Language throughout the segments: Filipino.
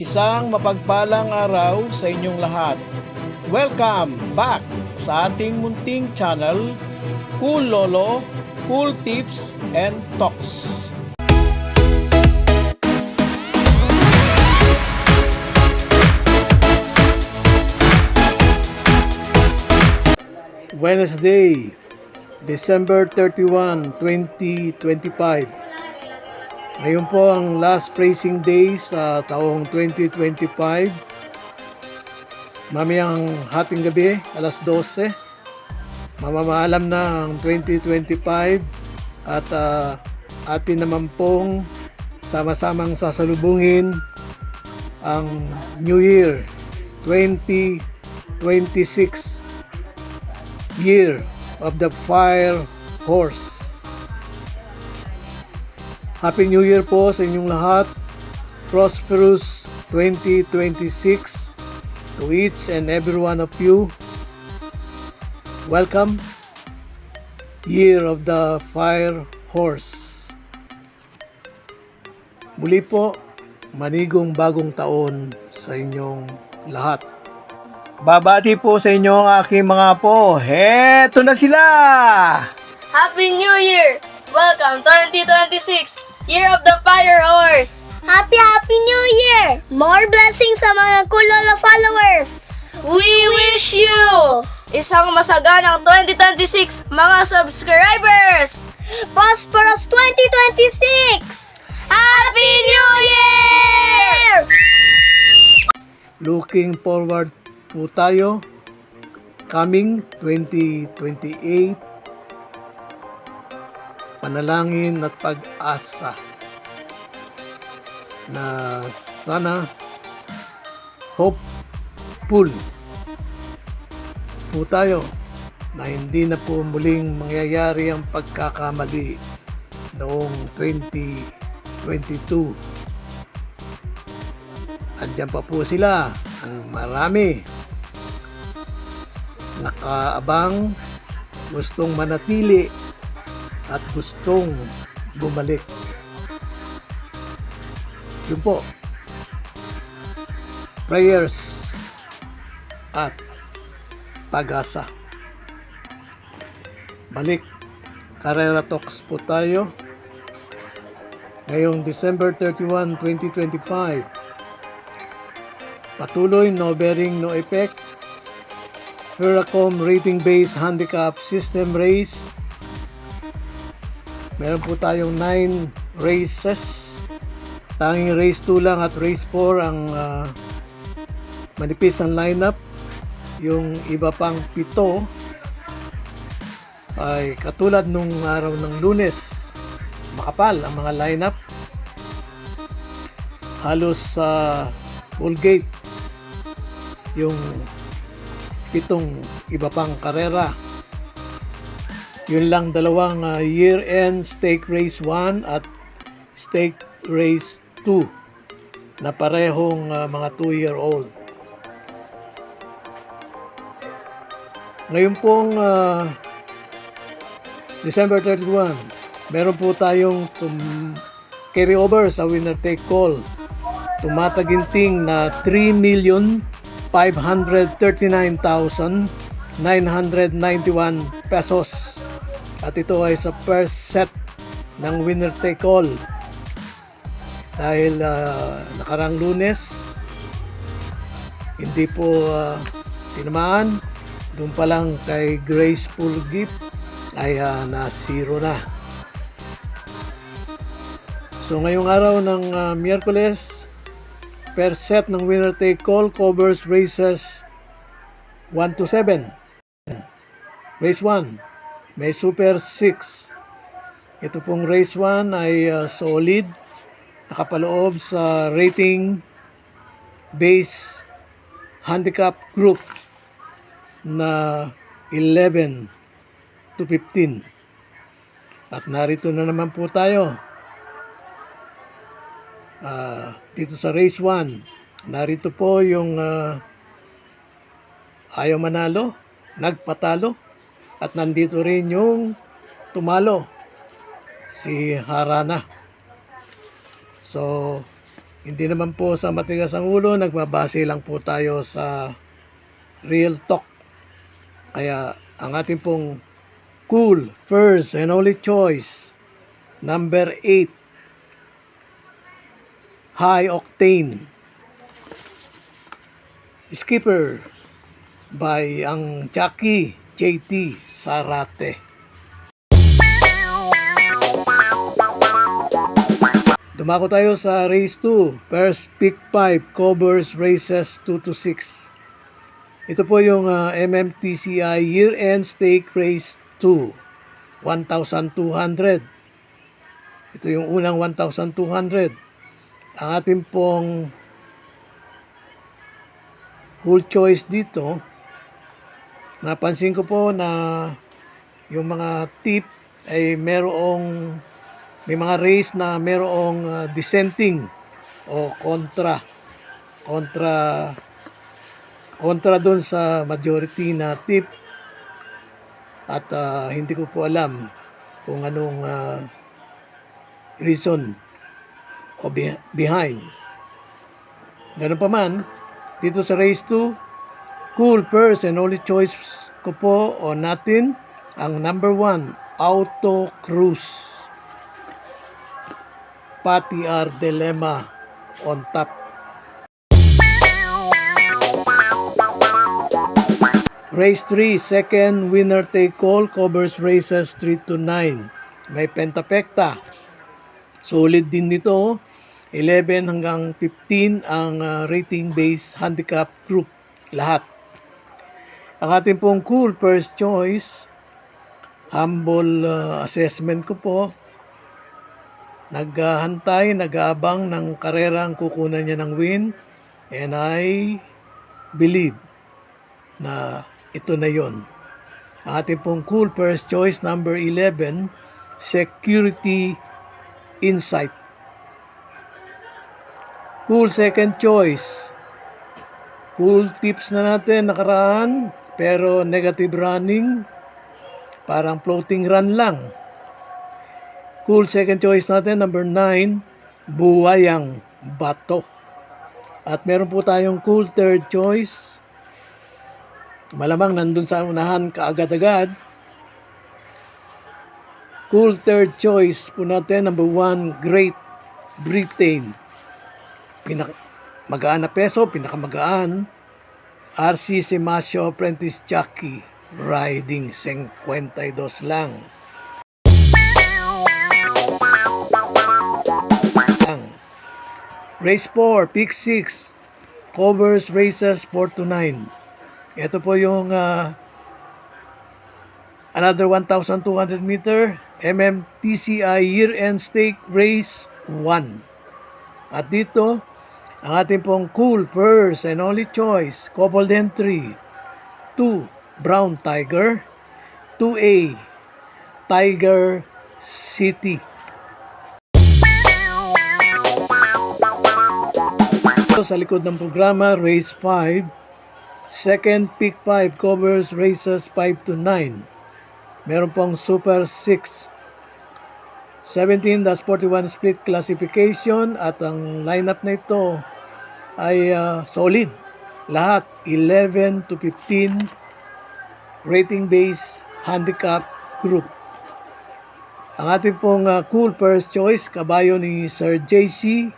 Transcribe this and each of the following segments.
Isang mapagpalang araw sa inyong lahat. Welcome back sa ating munting channel, Cool Lolo, Cool Tips and Talks. Wednesday, December 31, 2025. Ngayon po ang last praising day sa taong 2025. Mamayang hating gabi, alas 12. Mamamaalam na ang 2025 at atin naman pong sama-samang sasalubungin ang New Year 2026, Year of the Fire Horse. Happy New Year po sa inyong lahat. Prosperous 2026 to each and every one of you. Welcome, Year of the Fire Horse. Muli po, manigong bagong taon sa inyong lahat. Babati po sa inyo ang aking mga apo. Heto na sila! Happy New Year! Welcome 2026! Year of the Fire Horse! Happy New Year! More blessings sa mga Cool Lolo followers! We wish you isang masaganang 2026 mga subscribers! Prosperous 2026! Happy New Year! Looking forward po tayo coming 2028, panalangin at pag-asa na sana hopeful po tayo na hindi na po muling mangyayari ang pagkakamali noong 2022. Andiyan pa po sila, ang marami nakaabang, gustong manatili at gustong bumalik. Yun po, prayers at pag-asa. Balik, Karera Talks po tayo ngayong December 31, 2025. Patuloy, no bearing, no effect. Veracom rating based handicap system race. Meron po tayong 9 races. Tanging race 2 lang at race 4 ang manipis ang lineup. Yung iba pang 7 ay katulad nung araw ng Lunes. Makapal ang mga lineup. Halos full gate yung 7 iba pang karera. Yun lang dalawang year-end stake race 1 at stake race 2 na parehong mga 2-year-old. Ngayon pong December 31, meron po tayong carry over sa winner take all. Tumataginting na 3,539,991 pesos. At ito ay sa first set ng winner take all. Dahil nakarang Lunes, hindi po tinamaan. Doon pa lang kay Graceful Gift ay na-zero na. So ngayong araw ng Miyerkules, first set ng winner take all covers races 1 to 7. Race 1. May Super 6. Ito pong race 1 ay solid. Nakapaloob sa rating base handicap group na 11 to 15. At narito na naman po tayo. Dito sa race 1. Narito po yung ayaw manalo, nagpatalo. At nandito rin yung tumalo, si Harana. So, Hindi naman po sa matigas ang ulo, nagbabase lang po tayo sa real talk. Kaya ang ating pong cool first and only choice, number 8, high octane skipper by ang Jackie JT Sarate. Dumako tayo sa race 2, first pick 5, covers races 2 to 6. Ito po yung MMTCI year-end stake race 2, 1,200. Ito yung unang 1,200. Ang ating pong cool choice dito, napansin ko po na yung mga tip ay may mga race na merong dissenting o kontra doon sa majority na tip, at hindi ko po alam kung anong reason o behind. Ganun pa man, dito sa race 2, cool first and only choice ko po o natin ang number 1, Auto Cruise. Pati R. Dilemma on top. Race 3, second winner take all, covers races 3 to 9. May pentapekta. Solid din nito. 11 hanggang 15 ang rating base handicap group. Lahat. Ang ating pong cool first choice, humble assessment ko po, naghahantay, nag-aabang ng karerang kukunan niya ng win, and I believe na ito na yon. Ang ating pong cool first choice, number 11, Security Insight. Cool second choice, cool tips na natin nakaraan, pero negative running, parang floating run lang. Cool second choice natin, number 9, Buwayang Bato. At meron po tayong cool third choice. Malamang nandun sa unahan kaagad-agad. Cool third choice po natin, number 1, Great Britain. Magaan na peso, pinakamagaan. RC Simasio Apprentice Jockey, riding 52 lang. Race 4, pick 6, covers races 4 to 9. Ito po yung another 1,200 meter MMTCI year-end stake race 1. At dito, ang ating pong cool first and only choice, coupled entry, 2, Brown Tiger, 2A, Tiger City. Sa likod ng programa, race 5, second pick 5, covers races 5 to 9. Meron pong Super 6, 17-41 split classification, at ang lineup na ito ay solid. Lahat 11 to 15 rating base handicap group. Ang ating pong cool first choice, kabayo ni Sir JC,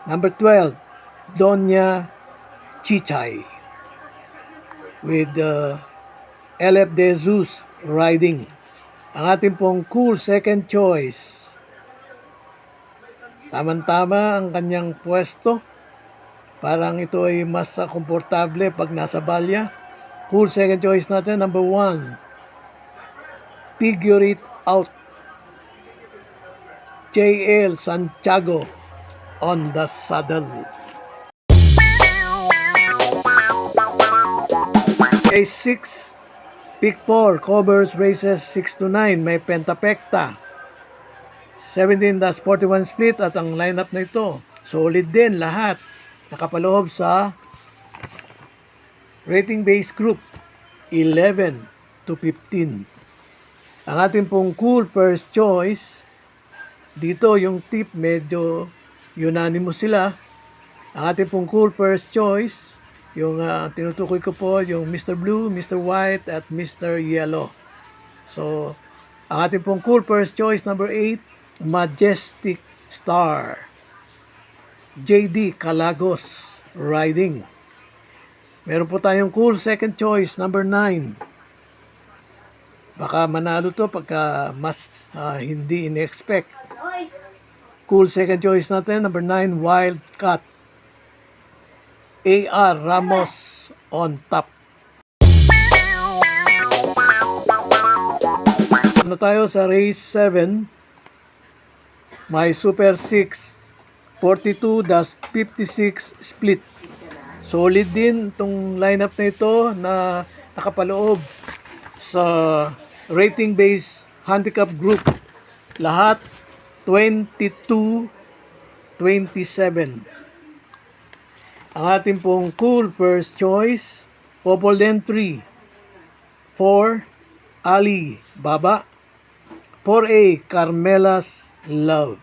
number 12, Doña Chichay, with LF De Jesus riding. Ang ating pong cool second choice, tamang-tama ang kanyang pwesto. Parang ito ay mas komportable pag nasa balya. Cool second choice natin, number 1, Figure It Out, JL Santiago on the saddle. Race 6, pick 4, covers races 6 to 9. May pentapekta, 17-41 split, at ang lineup na ito solid din lahat. Nakapaloob sa rating base group 11 to 15. Ang ating pong cool first choice, dito yung tip medyo unanimous sila. Ang ating pong cool first choice, yung tinutukoy ko po, yung Mr. Blue, Mr. White, at Mr. Yellow. So, ang ating pong cool first choice, number 8, Majestic Star. JD Calagos Riding. Meron po tayong cool second choice, number 9. Baka manalo to pagka mas hindi in-expect. Cool second choice natin, number 9, Wildcat. AR Ramos on top. Ano tayo sa race 7? May Super 6 42-56 split. Solid din itong lineup na ito na nakapaloob sa rating base handicap group. Lahat 22-27. Ang ating pong cool first choice, Popolden 3, 4, Ali Baba, 4A Carmela's Love.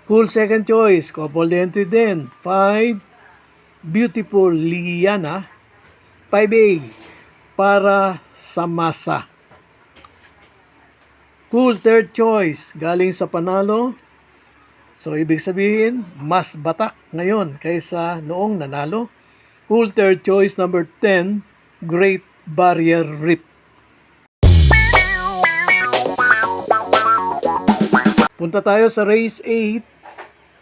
Cool second choice, Popolden 3 din, 5, Beautiful Liana, 5A para sa masa. Cool third choice, galing sa panalo. So, ibig sabihin, mas batak ngayon kaysa noong nanalo. Cool third choice, number 10, Great Barrier Reef. Punta tayo sa race 8.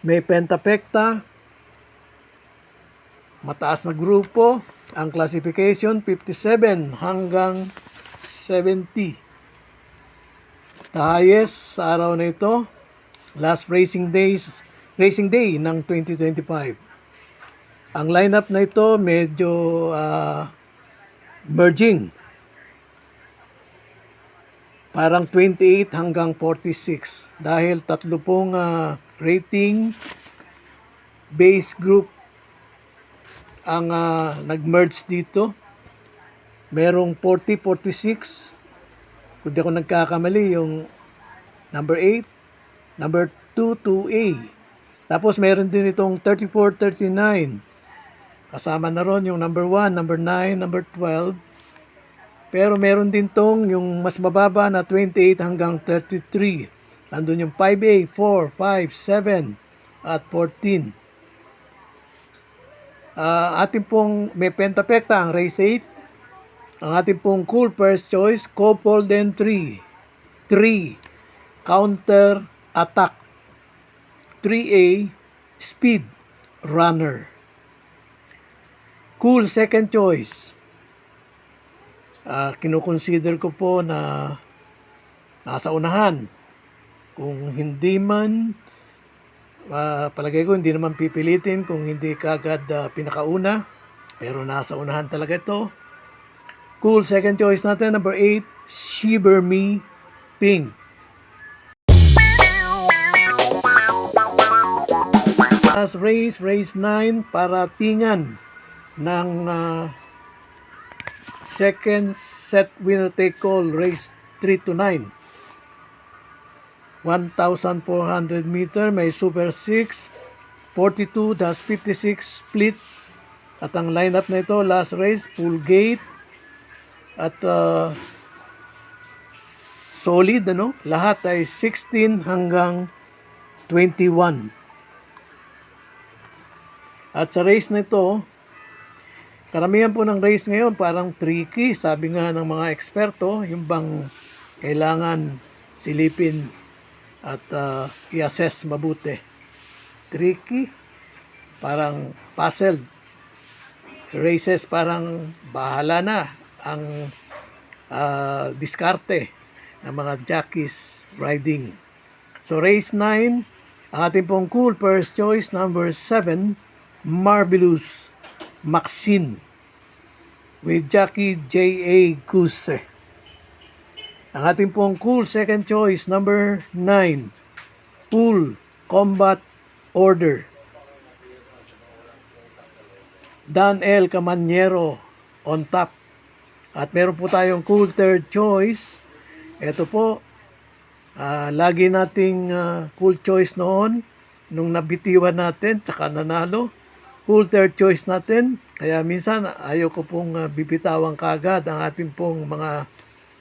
May pentapekta. Mataas na grupo. Ang classification, 57 hanggang 70. The highest sa araw na ito, last racing day ng 2025. Ang lineup na ito medyo merging. Parang 28 hanggang 46 dahil tatlo pong rating base group ang nag-merge dito. Merong 40-46. Kung di ako nagkakamali, yung number 8, number 2 to A. Tapos meron din itong 34-39. Kasama na ron yung number 1, number 9, number 12. Pero meron din tong yung mas mababa na 28 hanggang 33. Nandun yung 5A, 4, 5, 7, at 14. Ating pong may pentapekta ang race 8. Ang ating pong cool first choice, Popolden 3. 3, Counter Attack. 3A, Speed Runner. Cool second choice. Kinukonsider ko po na nasa unahan. Kung hindi man, palagay ko hindi naman pipilitin kung hindi kagad pinakauna. Pero nasa unahan talaga ito. Cool second choice natin, number 8, Shiver Me Pink. Last race, race 9, para tingan ng second set winner take all, race 3 to 9. 1,400 meter, may Super 6, 42-56 split. At ang lineup na ito, last race, full gate. At solid, lahat ay 16 hanggang 21. At sa race na ito, karamihan po ng race ngayon parang tricky. Sabi nga ng mga eksperto, yung bang kailangan silipin at i-assess mabuti. Tricky, parang puzzle. Races parang bahala na ang diskarte ng mga jockeys riding. So race 9, ang ating pong cool first choice, number 7, Marvelous Maxine with jockey J.A. Guse. Ang ating pong cool second choice, number 9, Full Combat Order. Dan L. Camaniero on top. At meron po tayong cool third choice. Ito po, lagi nating cool choice noon, nung nabitiwan natin, tsaka nanalo. Full third choice natin. Kaya minsan, ayaw ko pong bibitawan kagad ang ating pong mga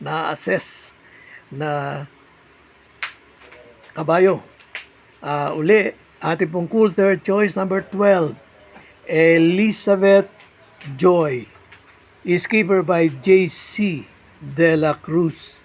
na-assess na kabayo. Uli, ating pong cool third choice, number 12, Elizabeth Joy, is keeper by J.C. De La Cruz.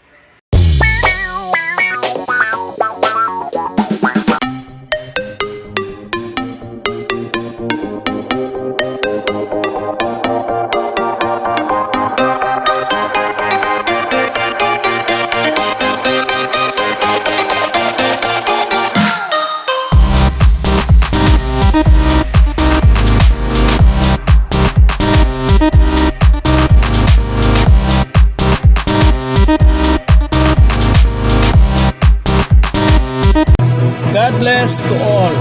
God bless to all.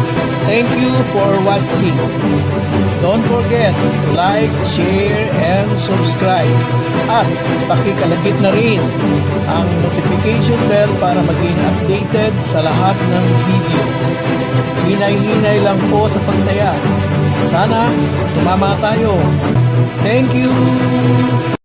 Thank you for watching. Don't forget to like, share, and subscribe. At pakikalagit na rin ang notification bell para maging updated sa lahat ng video. Hinay-hinay lang po sa pagtaya. Sana tumama tayo. Thank you!